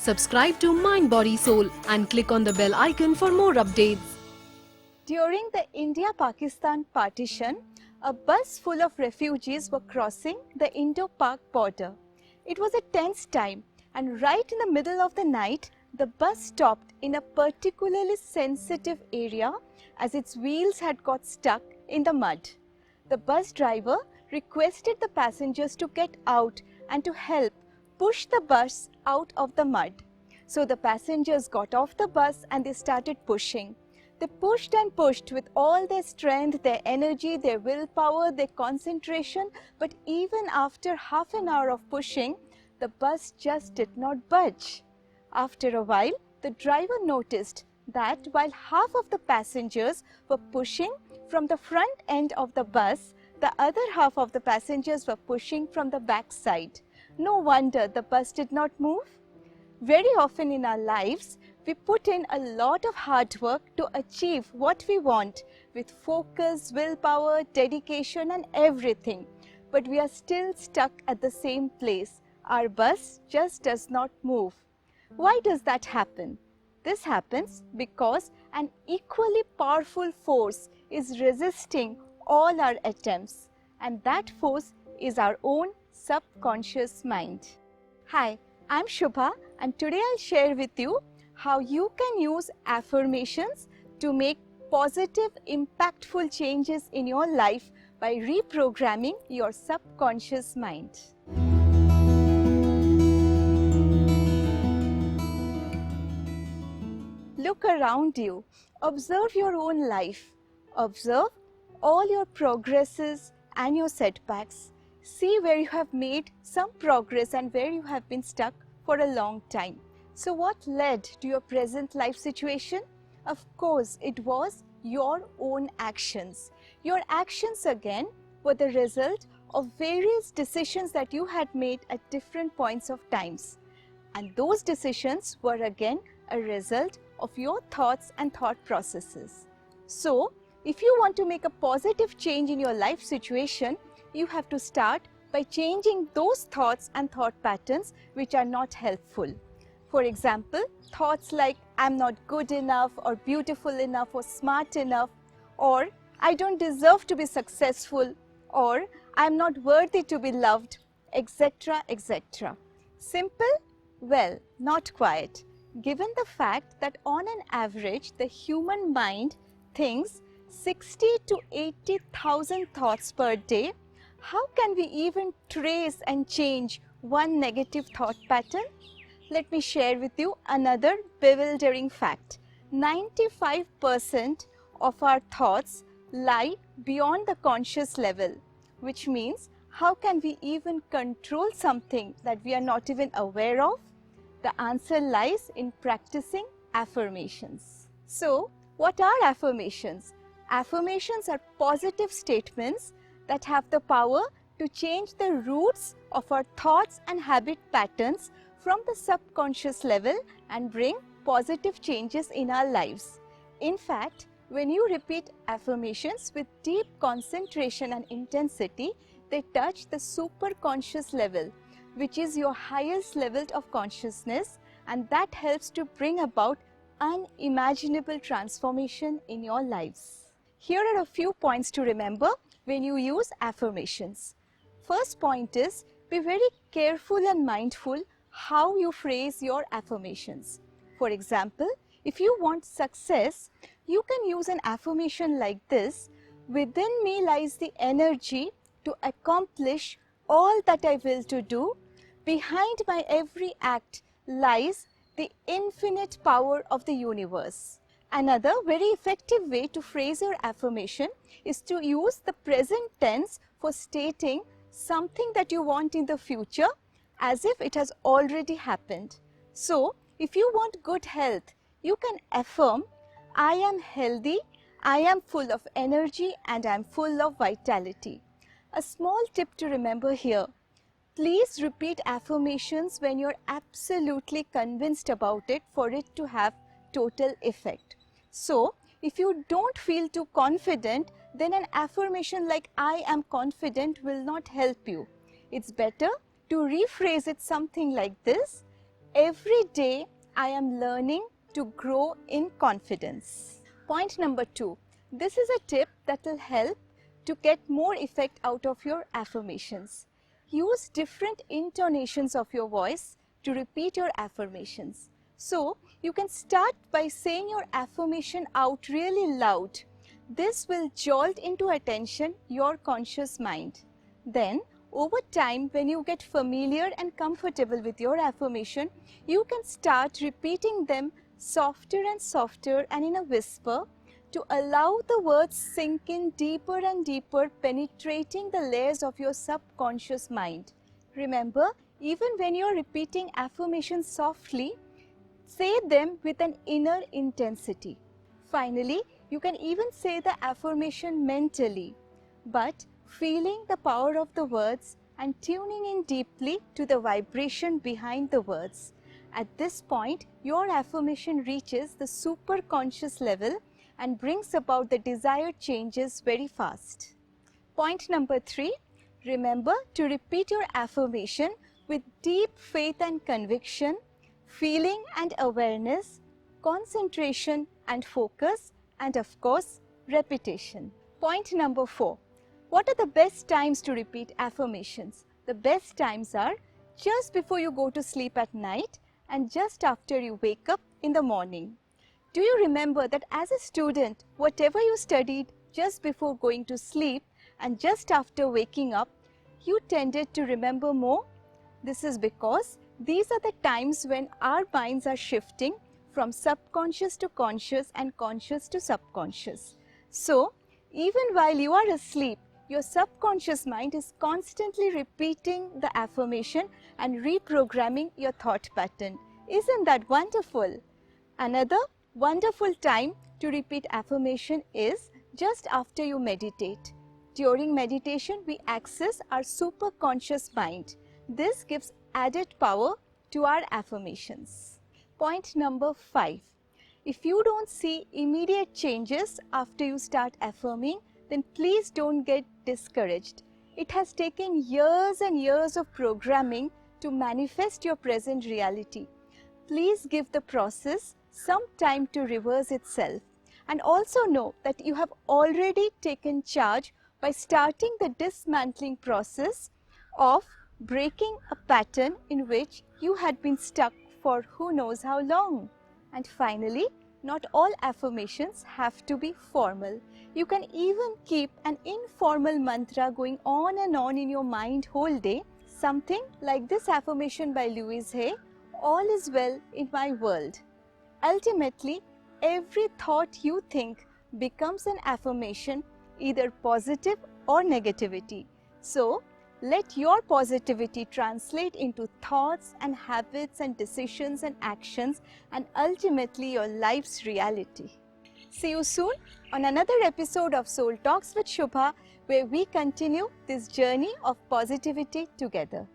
Subscribe to Mind Body Soul and click on the bell icon for more updates. During the India-Pakistan partition, a bus full of refugees were crossing the Indo-Pak border. It was a tense time, and right in the middle of the night, the bus stopped in a particularly sensitive area as its wheels had got stuck in the mud. The bus driver requested the passengers to get out and to help push the bus out of the mud. So the passengers got off the bus and they started pushing. They pushed and pushed with all their strength, their energy, their willpower, their concentration, but even after half an hour of pushing, the bus just did not budge. After a while, the driver noticed that while half of the passengers were pushing from the front end of the bus, the other half of the passengers were pushing from the back side. No wonder the bus did not move. Very often in our lives, we put in a lot of hard work to achieve what we want with focus, willpower, dedication and everything. But we are still stuck at the same place. Our bus just does not move. Why does that happen? This happens because an equally powerful force is resisting all our attempts, and that force is our own subconscious mind. Hi, I'm Shubha, and today I'll share with you how you can use affirmations to make positive, impactful changes in your life by reprogramming your subconscious mind. Look around you, observe your own life, observe all your progresses and your setbacks. See where you have made some progress and where you have been stuck for a long time. So what led to your present life situation? Of course, it was your own actions. Your actions again were the result of various decisions that you had made at different points of times. And those decisions were again a result of your thoughts and thought processes. So, if you want to make a positive change in your life situation, you have to start by changing those thoughts and thought patterns which are not helpful. For example, thoughts like I'm not good enough or beautiful enough or smart enough, or I don't deserve to be successful, or I'm not worthy to be loved, etc. etc. Simple? Well, not quite. Given the fact that on an average the human mind thinks 60 to 80,000 thoughts per day, how can we even trace and change one negative thought pattern? Let me share with you another bewildering fact. 95% of our thoughts lie beyond the conscious level, which means how can we even control something that we are not even aware of? The answer lies in practicing affirmations. So, what are affirmations? Affirmations are positive statements that have the power to change the roots of our thoughts and habit patterns from the subconscious level and bring positive changes in our lives. In fact, when you repeat affirmations with deep concentration and intensity, they touch the superconscious level, which is your highest level of consciousness, and that helps to bring about unimaginable transformation in your lives. Here are a few points to remember when you use affirmations. First point is, be very careful and mindful how you phrase your affirmations. For example, if you want success, you can use an affirmation like this: within me lies the energy to accomplish all that I will to do. Behind my every act lies the infinite power of the universe. Another very effective way to phrase your affirmation is to use the present tense for stating something that you want in the future as if it has already happened. So, if you want good health, you can affirm, I am healthy, I am full of energy and I am full of vitality. A small tip to remember here: please repeat affirmations when you're absolutely convinced about it for it to have total effect. So, if you don't feel too confident, then an affirmation like I am confident will not help you. It's better to rephrase it something like this: every day I am learning to grow in confidence. Point number 2. This is a tip that will help to get more effect out of your affirmations. Use different intonations of your voice to repeat your affirmations. So, you can start by saying your affirmation out really loud. This will jolt into attention your conscious mind. Then, over time, when you get familiar and comfortable with your affirmation, you can start repeating them softer and softer and in a whisper to allow the words sink in deeper and deeper, penetrating the layers of your subconscious mind. Remember, even when you are repeating affirmations softly, say them with an inner intensity. Finally, you can even say the affirmation mentally, but feeling the power of the words and tuning in deeply to the vibration behind the words. At this point, your affirmation reaches the superconscious level and brings about the desired changes very fast. Point number 3, remember to repeat your affirmation with deep faith and conviction, feeling and awareness, concentration and focus, and of course, repetition. Point number 4, what are the best times to repeat affirmations? The best times are just before you go to sleep at night and just after you wake up in the morning. Do you remember that as a student, whatever you studied just before going to sleep and just after waking up, you tended to remember more? This is because these are the times when our minds are shifting from subconscious to conscious and conscious to subconscious. So, even while you are asleep, your subconscious mind is constantly repeating the affirmation and reprogramming your thought pattern. Isn't that wonderful? Another wonderful time to repeat affirmation is just after you meditate. During meditation, we access our superconscious mind. This gives added power to our affirmations. Point number 5. If you don't see immediate changes after you start affirming, then please don't get discouraged. It has taken years and years of programming to manifest your present reality. Please give the process some time to reverse itself. And also know that you have already taken charge by starting the dismantling process of breaking a pattern in which you had been stuck for who knows how long. And finally, not all affirmations have to be formal. You can even keep an informal mantra going on and on in your mind whole day. Something like this affirmation by Louise Hay, all is well in my world. Ultimately, every thought you think becomes an affirmation, either positive or negativity. So, let your positivity translate into thoughts and habits and decisions and actions and ultimately your life's reality. See you soon on another episode of Soul Talks with Shubha, where we continue this journey of positivity together.